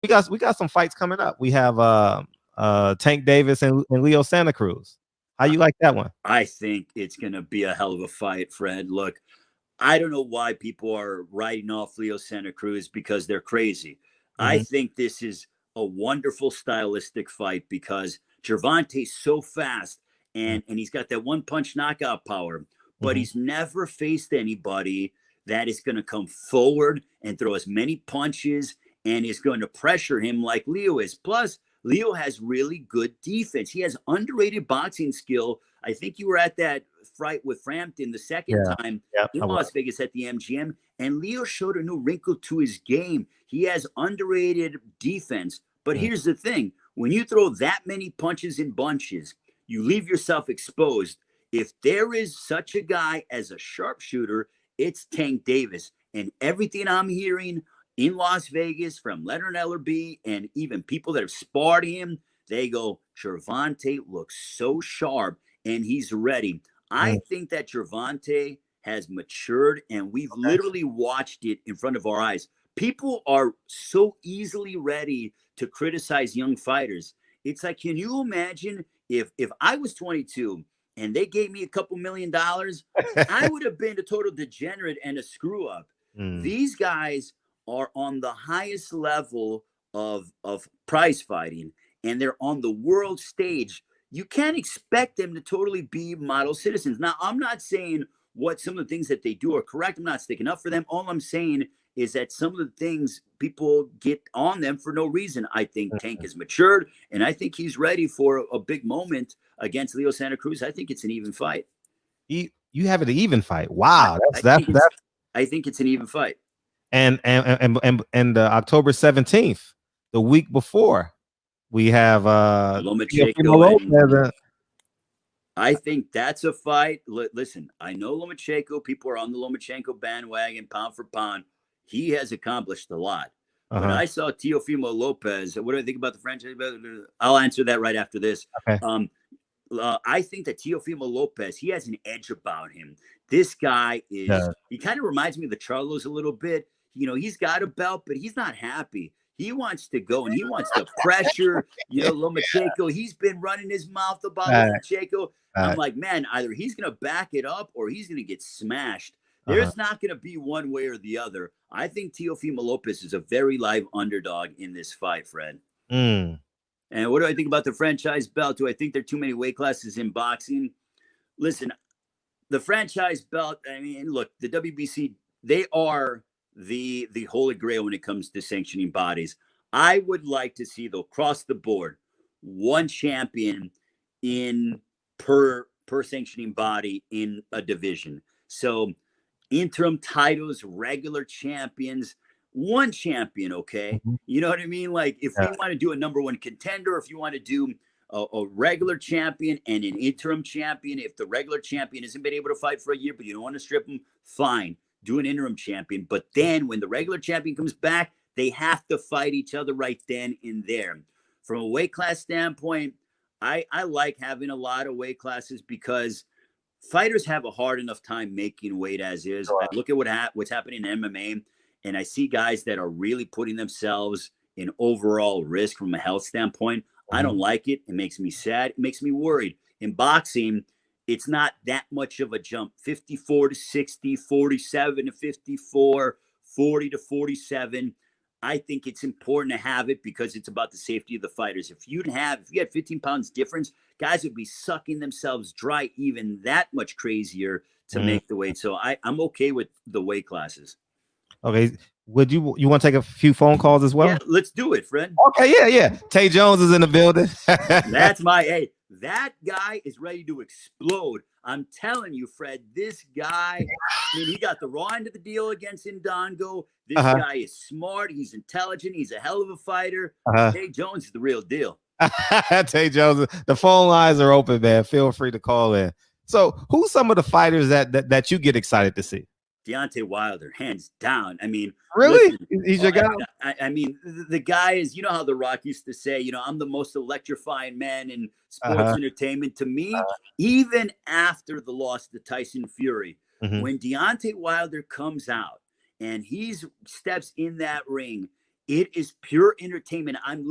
we got some fights coming up. We have Tank Davis and Leo Santa Cruz. How you like that one? I think it's going to be a hell of a fight, Fred. Look, I don't know why people are writing off Leo Santa Cruz because they're crazy. I Hmm. think this is a wonderful stylistic fight because Gervonta's so fast and he's got that one punch knockout power, but Hmm. he's never faced anybody that is going to come forward and throw as many punches and is going to pressure him like Leo is. Plus, Leo has really good defense. He has underrated boxing skill. I think you were at that fight with Frampton the second Yeah. time Yep. in I was. Las Vegas at the MGM, and Leo showed a new wrinkle to his game. He has underrated defense. But Mm. here's the thing, when you throw that many punches in bunches, you leave yourself exposed. If there is such a guy as a sharpshooter, it's Tank Davis. And everything I'm hearing in Las Vegas from Leonard Ellerby and even people that have sparred him, they go, Gervonta looks so sharp and he's ready. I Mm. think that Gervonta has matured, and we've literally watched it in front of our eyes. People are so easily ready to criticize young fighters. It's like, can you imagine if I was 22 and they gave me a couple $1 million, I would have been a total degenerate and a screw up. Mm. These guys are on the highest level of prize fighting, and they're on the world stage. You can't expect them to totally be model citizens. Now, I'm not saying what some of the things that they do are correct. I'm not sticking up for them. All I'm saying is that some of the things people get on them for no reason. I think Tank has matured, and I think he's ready for a big moment against Leo Santa Cruz. I think it's an even fight. You have it an even fight. I, Wow, I that's think it's that's I think it's an even fight. and October 17th, the week before, we have Teofimo Lomachenko and Lopez. I think that's a fight. Listen, I know Lomachenko. People are on the Lomachenko bandwagon, pound for pound. He has accomplished a lot. But Uh-huh. I saw Teofimo Lopez. What do I think about the franchise? I'll answer that right after this. Okay. Um, I think that Teofimo Lopez, he has an edge about him. This guy Yeah. he kind of reminds me of the Charlos a little bit. You know, he's got a belt, but he's not happy. He wants to go and he wants to pressure, Lomachenko. He's been running his mouth about All right. Lomachenko. All I'm right. like, man, either he's going to back it up or he's going to get smashed. Uh-huh. There's not going to be one way or the other. I think Teofimo Lopez is a very live underdog in this fight, Fred. Mm. And what do I think about the franchise belt? Do I think there are too many weight classes in boxing? Listen, the franchise belt, I mean, look, the WBC, they are the holy grail when it comes to sanctioning bodies. I would like to see, though, across the board, one champion in per sanctioning body in a division. So interim titles, regular champions, one champion, okay? Mhm. You know what I mean? Like if Yeah. we want to do a number one contender, if you want to do a regular champion and an interim champion, if the regular champion hasn't been able to fight for a year, but you don't want to strip him, fine, do an interim champion. But then when the regular champion comes back, they have to fight each other right then and there. From a weight class standpoint, I like having a lot of weight classes because fighters have a hard enough time making weight as is. I Sure. look at what's happening in MMA, and I see guys that are really putting themselves in overall risk from a health standpoint. I Mhm. don't like it. It makes me sad. It makes me worried. In boxing, it's not that much of a jump. 54 to 60, 47 to 54, 40 to 47. I think it's important to have it because it's about the safety of the fighters. If you had 15 pounds difference, guys would be sucking themselves dry even that much crazier to Mm. make the weight. So I'm okay with the weight classes. Okay. Would you want to take a few phone calls as Yeah, well? let's do it, Fred. Okay, yeah, yeah. Tay Jones is in the building. That's my hey. That guy is ready to explode. I'm telling you, Fred, this guy, I mean, he got the raw end of the deal against Indongo. This Uh-huh. guy is smart. He's intelligent. He's a hell of a fighter. Uh-huh. Hey, Jones is the real deal. Tay Jones, the phone lines are open, man. Feel free to call in. So, who's some of the fighters that you get excited to see? Deontay Wilder, hands down. I mean, Really? listen, He's your guy? I mean, the guy is, you know how The Rock used to say, I'm the most electrifying man in sports Uh-huh. entertainment. To me, even after the loss to Tyson Fury, Mhm. when Deontay Wilder comes out and he steps in that ring, It is pure entertainment. I'm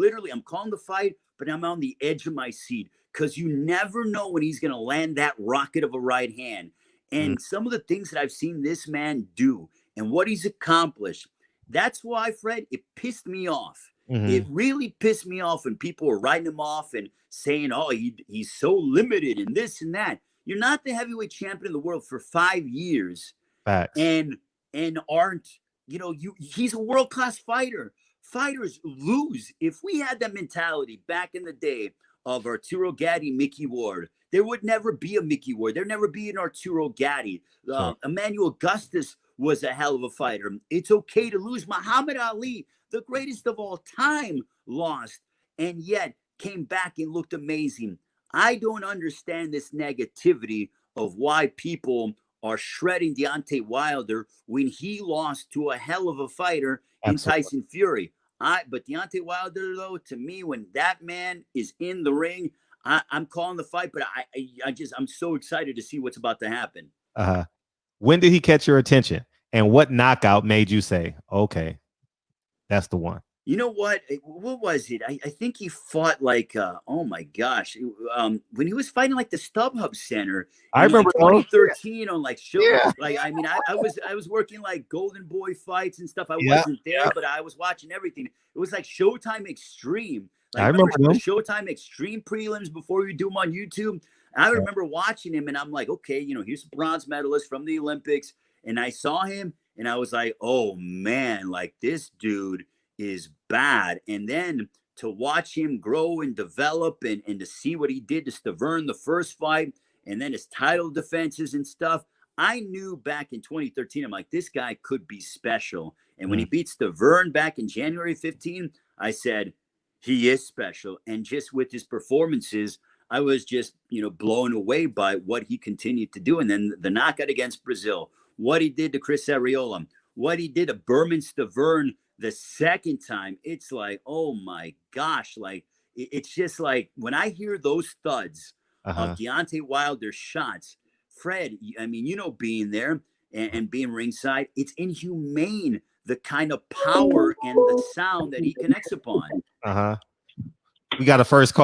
calling the fight, but I'm on the edge of my seat because you never know when he's going to land that rocket of a right hand. Mm. And some of the things that I've seen this man do and what he's accomplished, that's why, Fred, it pissed me off. It really pissed me off when people were writing him off and saying, oh, he's so limited and this and that. You're not the heavyweight champion of the world for 5 years. Facts. And aren't, he's a world-class fighter. Fighters lose. If we had that mentality back in the day of Arturo Gatti, Mickey Ward, there would never be a Mickey Ward. There'd never be an Arturo Gatti. Sure. Emmanuel Augustus was a hell of a fighter. It's okay to lose. Muhammad Ali, the greatest of all time, lost and yet came back and looked amazing. I don't understand this negativity of why people are shredding Deontay Wilder when he lost to a hell of a fighter in Tyson Fury. But Deontay Wilder, though, to me, when that man is in the ring, I'm calling the fight, but I'm so excited to see what's about to happen. When did he catch your attention, and what knockout made you say, "Okay, that's the one"? You know what? What was it? I think he fought like, oh my gosh, when he was fighting like the StubHub Center. I remember 2013 on like show. Yeah. Like, I mean, I was working like Golden Boy fights and stuff. I wasn't there, but I was watching everything. It was like Showtime Extreme. Like, I remember the Showtime Extreme prelims before you do them on YouTube. I remember watching him, and I'm like, okay, here's a bronze medalist from the Olympics, and I saw him, and I was like, oh man, like this dude is bad. And then to watch him grow and develop and to see what he did to Stavern the first fight and then his title defenses and stuff, I knew back in 2013, I'm like, this guy could be special. And when he beat Stavern back in January 15, I said, he is special. And just with his performances, I was just, blown away by what he continued to do. And then the knockout against Brazil, what he did to Chris Arreola, what he did to Berman Stavern the second time. It's like, oh my gosh, like it's just like when I hear those thuds of Deontay Wilder's shots, Fred, I mean, being there and being ringside, it's inhumane the kind of power and the sound that he connects upon. We got a first call.